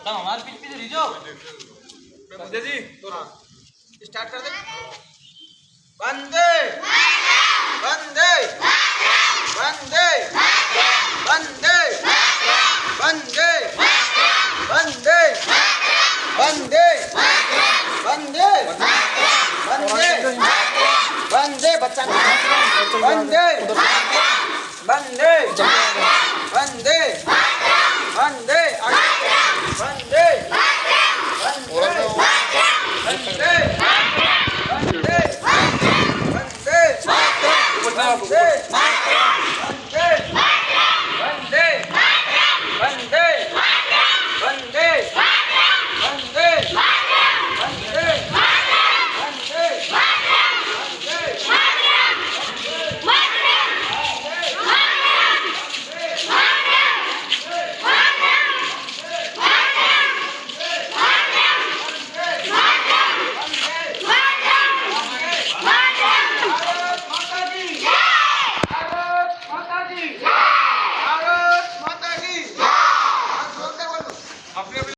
तुम हमारे पीछे पीछे रहिजो। बंदे जी तो स्टार्ट कर दे। वंदे वंदे वंदे वंदे वंदे वंदे वंदे वंदे वंदे वंदे बच्चा वंदे वंदे वंदे